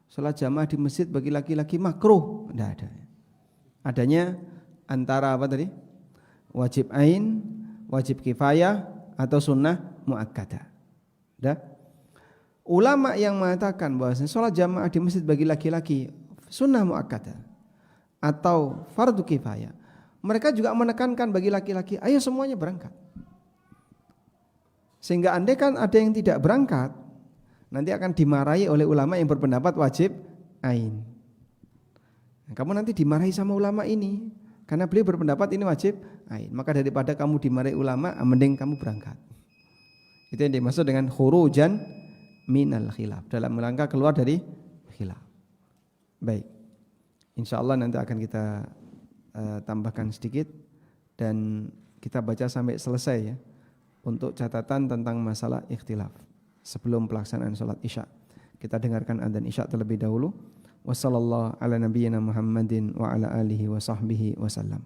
Salat jamaah di masjid bagi laki-laki makruh, tidak ada. Adanya antara apa tadi? Wajib ain, wajib kifayah, atau sunnah muakkadah. Dah. Ulama yang mengatakan bahwa salat jamaah di masjid bagi laki-laki sunnah muakkadah atau fardu kifayah, mereka juga menekankan bagi laki-laki, ayo semuanya berangkat. Sehingga andai kan ada yang tidak berangkat, nanti akan dimarahi oleh ulama yang berpendapat wajib ain. Kamu nanti dimarahi sama ulama ini, karena beliau berpendapat ini wajib ain. Maka daripada kamu dimarahi ulama, mending kamu berangkat. Itu yang dimaksud dengan khurujan minal khilaf, dalam rangka keluar dari khilaf. Baik, insya Allah nanti akan kita tambahkan sedikit dan kita baca sampai selesai ya, untuk catatan tentang masalah ikhtilaf sebelum pelaksanaan sholat isya. Kita dengarkan adzan isya terlebih dahulu. Wassallallahu ala nabiyyina Muhammadin wa ala alihi wa sahbihi wasallam.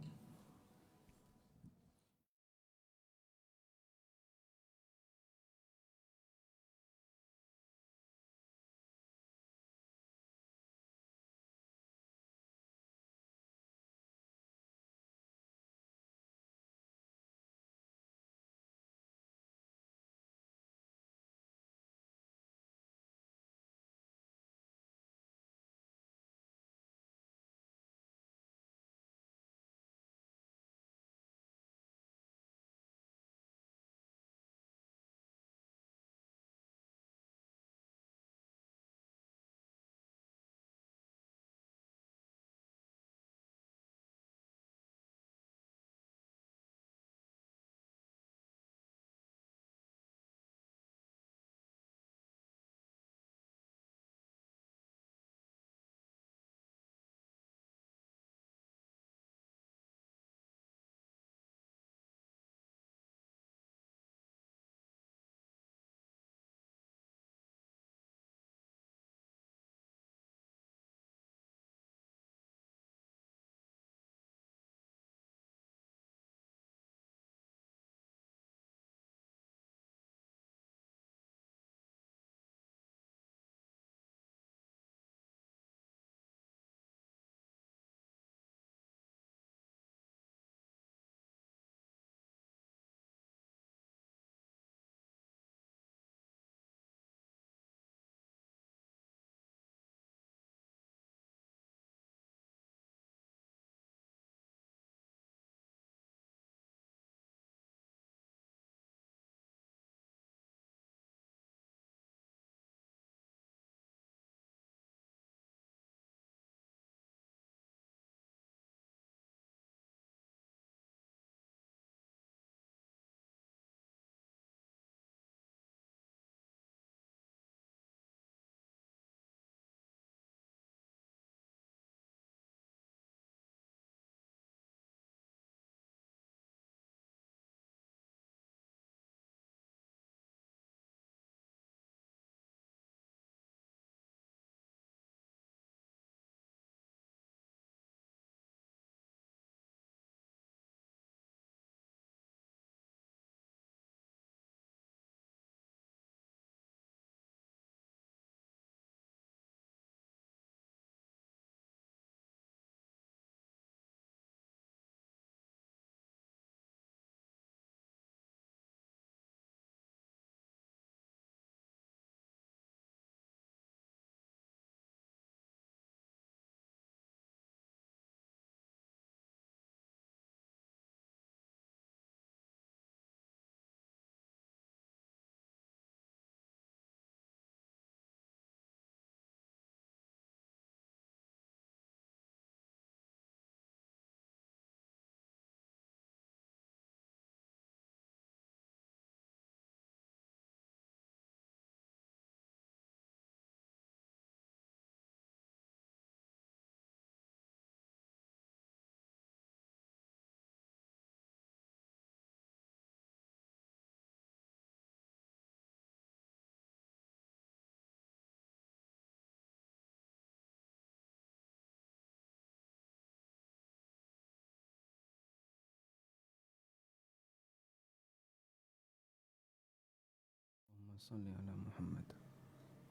Salli ala Muhammad.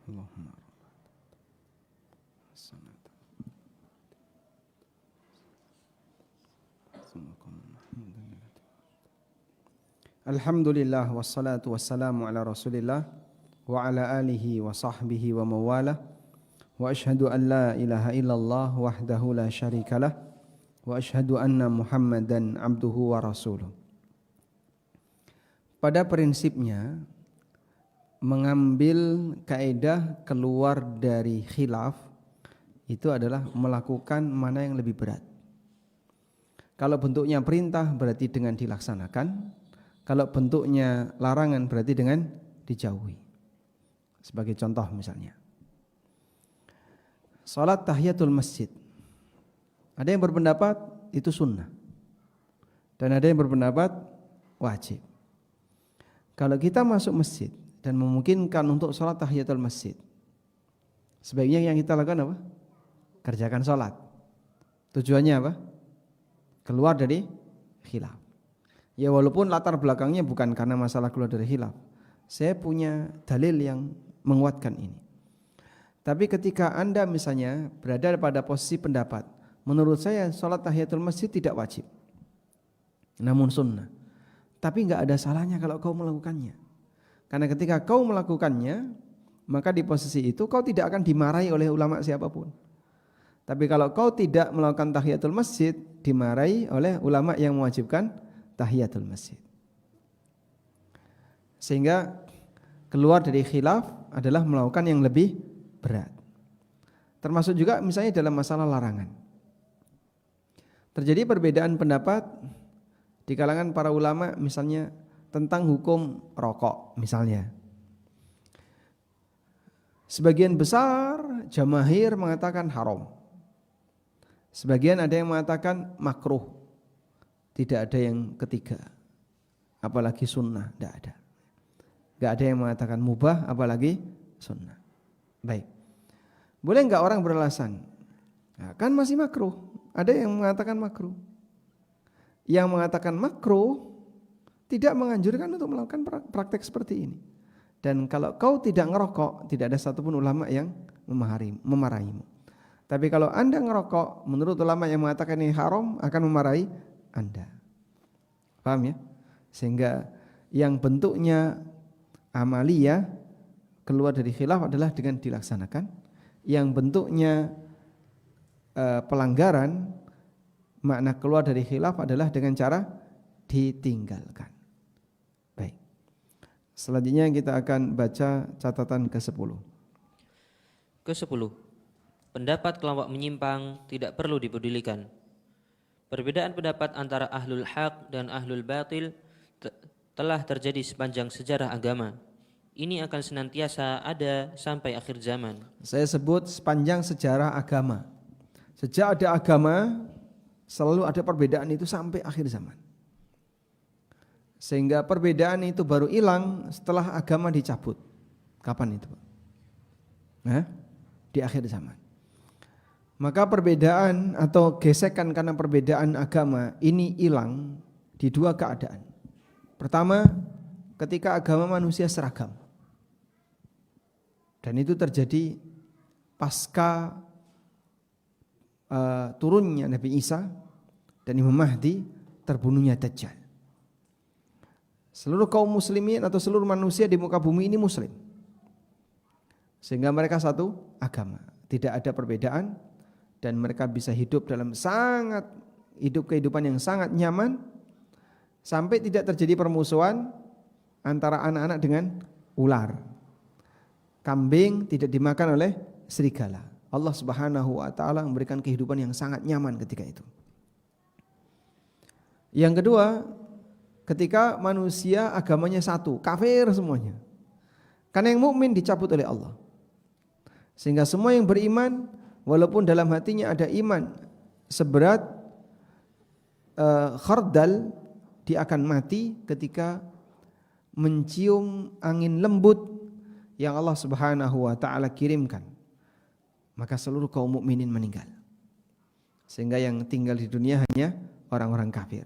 Allahumma sallallahu Alhamdulillah wassalatu wassalamu ala Rasulillah wa ala alihi wa sahbihi wa mawalah wa ashhadu an la ilaha illallah wahdahu la syarikalah wa ashhadu anna Muhammadan abduhu wa rasuluh. Pada prinsipnya mengambil kaidah keluar dari khilaf itu adalah melakukan mana yang lebih berat. Kalau bentuknya perintah berarti dengan dilaksanakan. Kalau bentuknya larangan berarti dengan dijauhi. Sebagai contoh misalnya, salat tahiyatul masjid. Ada yang berpendapat itu sunnah. Dan ada yang berpendapat wajib. Kalau kita masuk masjid dan memungkinkan untuk salat tahiyatul masjid, sebaiknya yang kita lakukan apa? Kerjakan salat. Tujuannya apa? Keluar dari khilaf. Ya walaupun latar belakangnya bukan karena masalah keluar dari khilaf. Saya punya dalil yang menguatkan ini. Tapi ketika Anda misalnya berada pada posisi pendapat, menurut saya salat tahiyatul masjid tidak wajib, namun sunnah. Tapi enggak ada salahnya kalau kau melakukannya. Karena ketika kau melakukannya, maka di posisi itu kau tidak akan dimarahi oleh ulama siapapun. Tapi kalau kau tidak melakukan tahiyatul masjid, dimarahi oleh ulama yang mewajibkan tahiyatul masjid. Sehingga keluar dari khilaf adalah melakukan yang lebih berat. Termasuk juga misalnya dalam masalah larangan. Terjadi perbedaan pendapat di kalangan para ulama misalnya tentang hukum rokok misalnya. Sebagian besar jamaahir mengatakan haram. Sebagian ada yang mengatakan makruh. Tidak ada yang ketiga, apalagi sunnah, tidak ada. Tidak ada yang mengatakan mubah, apalagi sunnah. Baik, boleh enggak orang beralasan? Nah, kan masih makruh. Ada yang mengatakan makruh. Yang mengatakan makruh tidak menganjurkan untuk melakukan praktek seperti ini. Dan kalau kau tidak ngerokok, tidak ada satupun ulama yang memarahimu. Tapi kalau Anda ngerokok, menurut ulama yang mengatakan ini haram akan memarahi Anda. Paham ya? Sehingga yang bentuknya amaliyah keluar dari khilaf adalah dengan dilaksanakan. Yang bentuknya pelanggaran, makna keluar dari khilaf adalah dengan cara ditinggalkan. Baik. Selanjutnya kita akan baca catatan ke-10. Ke-10. Pendapat kelompok menyimpang tidak perlu dipedulikan. Perbedaan pendapat antara ahlul haq dan ahlul batil telah terjadi sepanjang sejarah agama. Ini akan senantiasa ada sampai akhir zaman. Saya sebut sepanjang sejarah agama. Sejak ada agama selalu ada perbedaan itu sampai akhir zaman. Sehingga perbedaan itu baru hilang setelah agama dicabut. Kapan itu? Di akhir zaman. Maka perbedaan atau gesekan karena perbedaan agama ini hilang di dua keadaan. Pertama, ketika agama manusia seragam. Dan itu terjadi pasca turunnya Nabi Isa dan Imam Mahdi, terbunuhnya Dajjal. Seluruh kaum muslimin atau seluruh manusia di muka bumi ini muslim. Sehingga mereka satu agama, tidak ada perbedaan. Dan mereka bisa hidup dalam kehidupan yang sangat nyaman sampai tidak terjadi permusuhan antara anak-anak dengan ular. Kambing tidak dimakan oleh serigala. Allah Subhanahu wa taala memberikan kehidupan yang sangat nyaman ketika itu. Yang kedua, ketika manusia agamanya satu, kafir semuanya. Karena yang mukmin dicabut oleh Allah. Sehingga semua yang beriman walaupun dalam hatinya ada iman seberat khardal, dia akan mati ketika mencium angin lembut yang Allah Subhanahu wa taala kirimkan. Maka seluruh kaum mukminin meninggal. Sehingga yang tinggal di dunia hanya orang-orang kafir.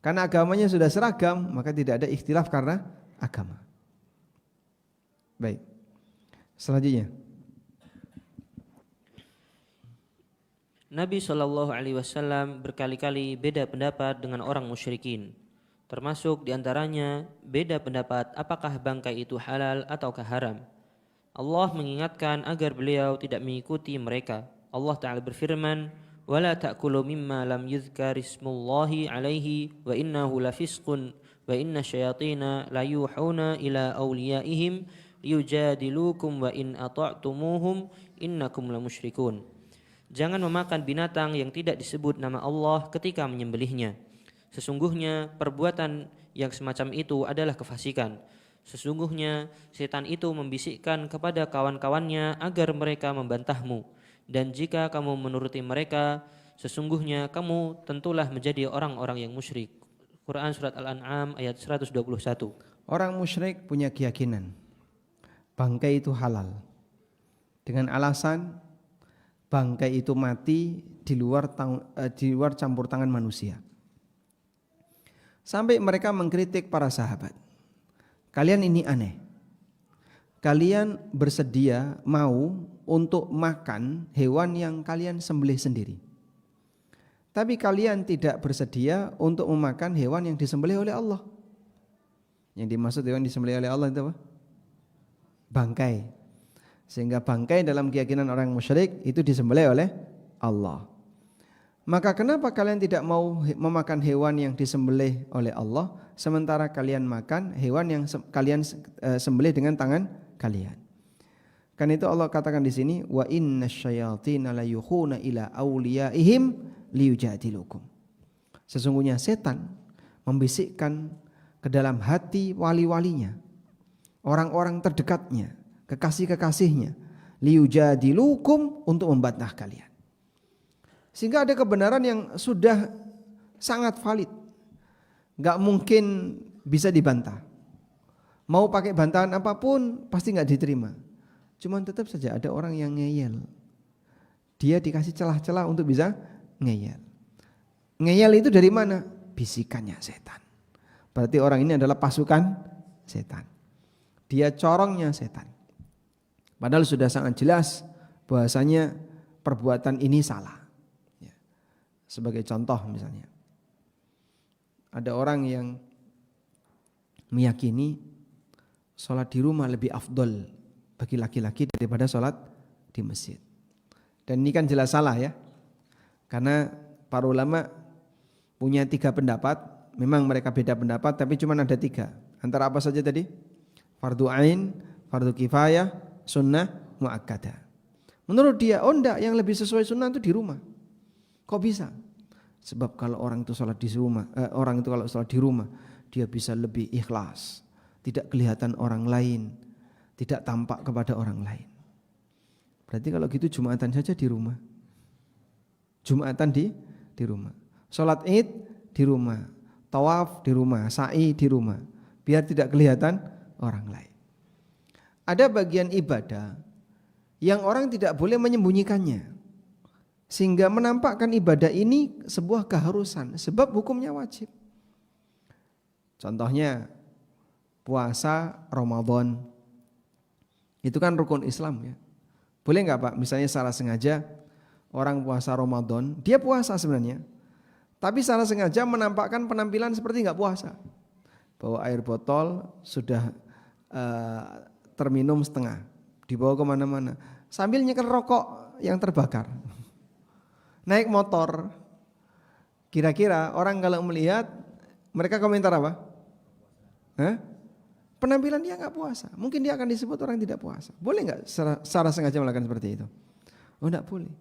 Karena agamanya sudah seragam, maka tidak ada ikhtilaf karena agama. Baik. Selanjutnya. Nabi Shallallahu Alaihi Wasallam berkali-kali beda pendapat dengan orang musyrikin, termasuk diantaranya beda pendapat apakah bangkai itu halal ataukah haram. Allah mengingatkan agar beliau tidak mengikuti mereka. Allah Ta'ala berfirman, وَلَا تَأْكُلُوا مِمَّا لَمْ يُذْكَرِ اسْمُ اللَّهِ عَلَيْهِ وَإِنَّهُ لَفِسْقٌ وَإِنَّ الشَّيَاطِينَ لَيُوحُونَ إِلَى أَوْلِيَائِهِمْ لِيُجَادِلُوكُمْ وَإِنْ أَطَعْتُمُوهُمْ إِنَّكُمْ لَمُشْرِكُونَ. Jangan memakan binatang yang tidak disebut nama Allah ketika menyembelihnya. Sesungguhnya perbuatan yang semacam itu adalah kefasikan. Sesungguhnya setan itu membisikkan kepada kawan-kawannya agar mereka membantahmu. Dan jika kamu menuruti mereka, sesungguhnya kamu tentulah menjadi orang-orang yang musyrik. Quran Surat Al-An'am ayat 121. Orang musyrik punya keyakinan bangkai itu halal dengan alasan bangkai itu mati di luar campur tangan manusia. Sampai mereka mengkritik para sahabat. Kalian ini aneh. Kalian bersedia mau untuk makan hewan yang kalian sembelih sendiri. Tapi kalian tidak bersedia untuk memakan hewan yang disembelih oleh Allah. Yang dimaksud hewan disembelih oleh Allah itu apa? Bangkai. Sehingga bangkai dalam keyakinan orang musyrik itu disembelih oleh Allah. Maka kenapa kalian tidak mau memakan hewan yang disembelih oleh Allah, sementara kalian makan hewan yang kalian sembelih dengan tangan kalian? Kan itu Allah katakan di sini, wa innasyayatina layuhuna ila awliyaihim liyujadilukum. Sesungguhnya setan membisikkan ke dalam hati wali-walinya, orang-orang terdekatnya, kekasih-kekasihnya, liyujadilukum, untuk membantah kalian. Sehingga ada kebenaran yang sudah sangat valid, gak mungkin bisa dibantah. Mau pakai bantahan apapun pasti gak diterima. Cuman tetap saja ada orang yang ngeyel. Dia dikasih celah-celah untuk bisa ngeyel. Ngeyel itu dari mana? Bisikannya setan. Berarti orang ini adalah pasukan setan. Dia corongnya setan. Padahal sudah sangat jelas bahwasanya perbuatan ini salah. Ya. Sebagai contoh misalnya, ada orang yang meyakini sholat di rumah lebih afdol bagi laki-laki daripada sholat di masjid. Dan ini kan jelas salah ya. Karena para ulama punya 3 pendapat. Memang mereka beda pendapat, tapi cuma ada 3. Antara apa saja tadi? Fardu ain, fardu kifayah, sunnah muakkadah. Menurut dia, oh enggak, yang lebih sesuai sunnah itu di rumah. Kok bisa? Sebab kalau orang itu sholat di rumah, kalau sholat di rumah, dia bisa lebih ikhlas, tidak kelihatan orang lain, tidak tampak kepada orang lain. Berarti kalau gitu Jumatan saja di rumah. Jumatan di rumah. Sholat Id di rumah, tawaf di rumah, sa'i di rumah, biar tidak kelihatan orang lain. Ada bagian ibadah yang orang tidak boleh menyembunyikannya, sehingga menampakkan ibadah ini sebuah keharusan, sebab hukumnya wajib. Contohnya puasa Ramadan, itu kan rukun Islam ya. Boleh nggak Pak? Misalnya secara sengaja orang puasa Ramadan, dia puasa sebenarnya, tapi secara sengaja menampakkan penampilan seperti nggak puasa. Bawa air botol sudah terminum setengah, dibawa kemana-mana, sambil nyekel rokok yang terbakar. Naik motor, kira-kira orang kalau melihat, mereka komentar apa? Penampilan dia nggak puasa, mungkin dia akan disebut orang tidak puasa. Boleh nggak secara sengaja melakukan seperti itu? Oh nggak boleh.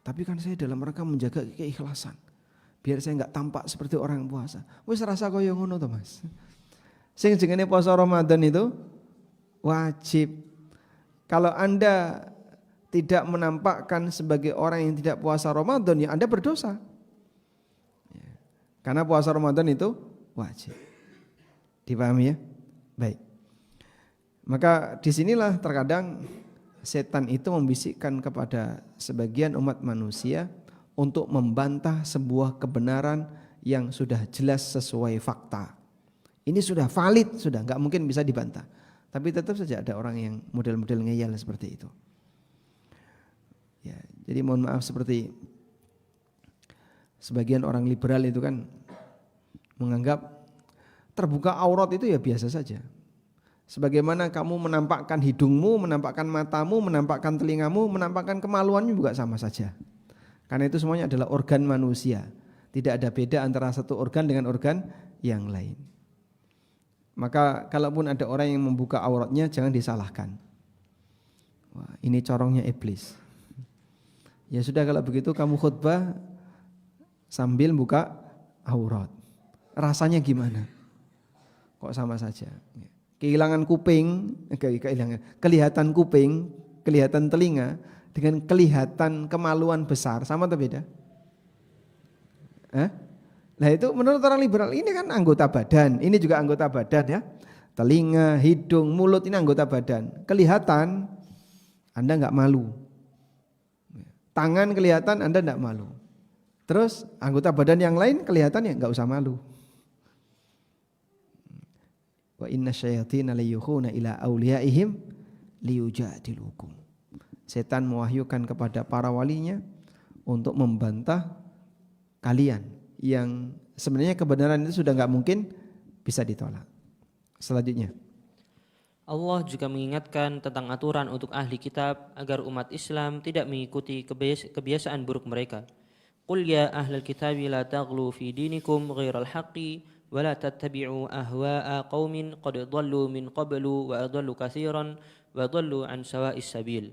Tapi kan saya dalam rangka menjaga keikhlasan, biar saya nggak tampak seperti orang puasa. Wis rasa koyo ngono to Mas. Sing jenenge puasa Ramadan itu wajib. Kalau Anda tidak menampakkan sebagai orang yang tidak puasa Ramadan, ya Anda berdosa. Karena puasa Ramadan itu wajib. Dipahami ya? Baik. Maka disinilah terkadang setan itu membisikkan kepada sebagian umat manusia untuk membantah sebuah kebenaran yang sudah jelas sesuai fakta. Ini sudah valid, sudah nggak mungkin bisa dibantah. Tapi tetap saja ada orang yang model-model ngeyel seperti itu. Ya, jadi mohon maaf seperti sebagian orang liberal itu kan menganggap terbuka aurat itu ya biasa saja. Sebagaimana kamu menampakkan hidungmu, menampakkan matamu, menampakkan telingamu, menampakkan kemaluanmu juga sama saja. Karena itu semuanya adalah organ manusia. Tidak ada beda antara satu organ dengan organ yang lain. Maka kalaupun ada orang yang membuka auratnya jangan disalahkan. Wah, ini corongnya iblis. Ya sudah kalau begitu kamu khutbah sambil buka aurat. Rasanya gimana? Kok sama saja? Kehilangan kuping, kelihatan kuping, kelihatan telinga dengan kelihatan kemaluan besar sama atau beda? Nah itu menurut orang liberal ini kan anggota badan, ini juga anggota badan ya. Telinga, hidung, mulut ini anggota badan. Kelihatan Anda enggak malu. Tangan kelihatan Anda enggak malu. Terus anggota badan yang lain kelihatan ya enggak usah malu. Wa inna syayatina layukhuna ila awliyaihim liyujadilukum. Setan mewahyukan kepada para walinya untuk membantah kalian yang sebenarnya kebenaran itu sudah enggak mungkin bisa ditolak. Selanjutnya Allah juga mengingatkan tentang aturan untuk ahli kitab agar umat Islam tidak mengikuti kebiasaan buruk mereka. Qul ya ahlal kitabi la taghlu fi dinikum ghairal haqqi wa la tattabi'u ahwa'a qaumin qad dhallu min qablu wa adallu katsiran wa dhallu an sawa'is sabil.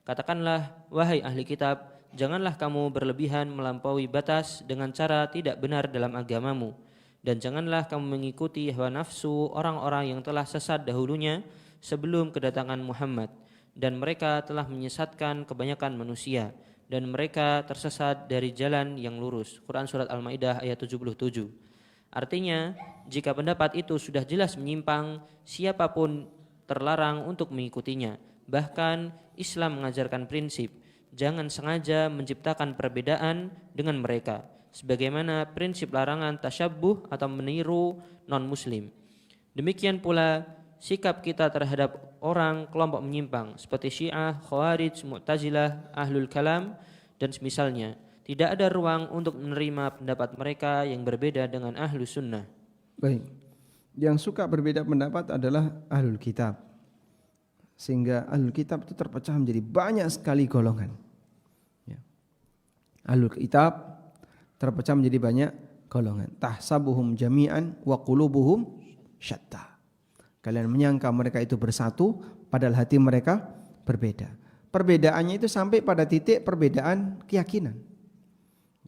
Katakanlah, wahai ahli kitab, janganlah kamu berlebihan melampaui batas dengan cara tidak benar dalam agamamu. Dan janganlah kamu mengikuti hawa nafsu orang-orang yang telah sesat dahulunya sebelum kedatangan Muhammad. Dan mereka telah menyesatkan kebanyakan manusia. Dan mereka tersesat dari jalan yang lurus. Quran Surat Al-Ma'idah ayat 77. Artinya, jika pendapat itu sudah jelas menyimpang, siapapun terlarang untuk mengikutinya. Bahkan Islam mengajarkan prinsip, jangan sengaja menciptakan perbedaan dengan mereka. Sebagaimana prinsip larangan tasyabbuh atau meniru non-muslim. Demikian pula sikap kita terhadap orang kelompok menyimpang seperti Syiah, Khawarij, Mu'tazilah, Ahlul Kalam dan semisalnya. Tidak ada ruang untuk menerima pendapat mereka yang berbeda dengan Ahlus Sunnah. Baik. Yang suka berbeda pendapat adalah Ahlul Kitab. Sehingga Ahlul Kitab itu terpecah menjadi banyak sekali golongan. Ya. Ahlul Kitab terpecah menjadi banyak golongan. Tahsabuhum jami'an wa qulubuhum syatta. Kalian menyangka mereka itu bersatu padahal hati mereka berbeda. Perbedaannya itu sampai pada titik perbedaan keyakinan.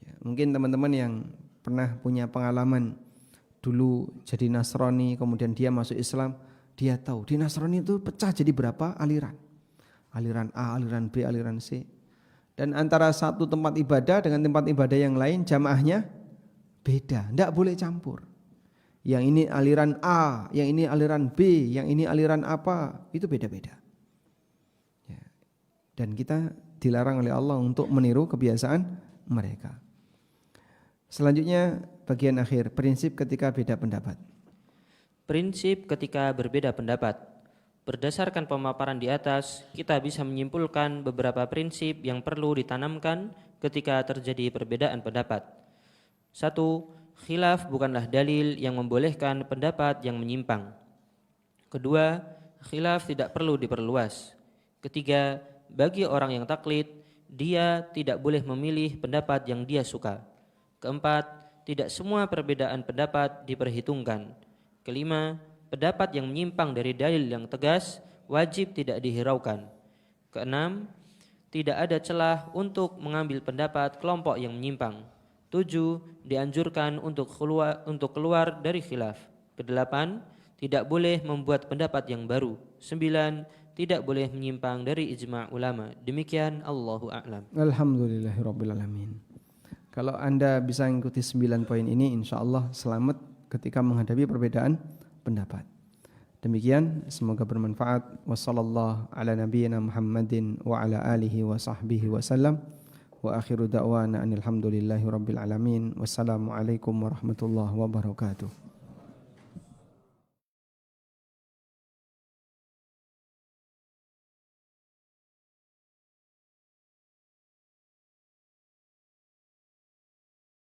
Ya, mungkin teman-teman yang pernah punya pengalaman dulu jadi Nasrani kemudian dia masuk Islam, dia tahu di Nasrani itu pecah jadi berapa aliran. Aliran A, aliran B, aliran C. Dan antara satu tempat ibadah dengan tempat ibadah yang lain jamaahnya beda, tidak boleh campur. Yang ini aliran A, yang ini aliran B, yang ini aliran apa, itu beda-beda. Ya. Dan kita dilarang oleh Allah untuk meniru kebiasaan mereka. Selanjutnya bagian akhir, prinsip ketika beda pendapat. Prinsip ketika berbeda pendapat. Berdasarkan pemaparan di atas, kita bisa menyimpulkan beberapa prinsip yang perlu ditanamkan ketika terjadi perbedaan pendapat. 1. Khilaf bukanlah dalil yang membolehkan pendapat yang menyimpang. 2. Khilaf tidak perlu diperluas. 3. Bagi orang yang taklid, dia tidak boleh memilih pendapat yang dia suka. 4. Tidak semua perbedaan pendapat diperhitungkan. 5. Pendapat yang menyimpang dari dalil yang tegas wajib tidak dihiraukan. 6. Tidak ada celah untuk mengambil pendapat kelompok yang menyimpang. 7. Dianjurkan untuk keluar dari khilaf. 8. Tidak boleh membuat pendapat yang baru. 9. Tidak boleh menyimpang dari ijma' ulama. Demikian Allahu a'lam. Alhamdulillahirabbil alamin. Kalau Anda bisa mengikuti 9 poin ini insyaallah selamat ketika menghadapi perbedaan pendapat. Demikian, semoga bermanfaat. Wassallallahu ala nabiyyina Muhammadin wa ala alihi wa sahbihi wasallam. Wa akhiru da'wana anil hamdulillahi rabbil alamin. Wassalamualaikum warahmatullahi wabarakatuh.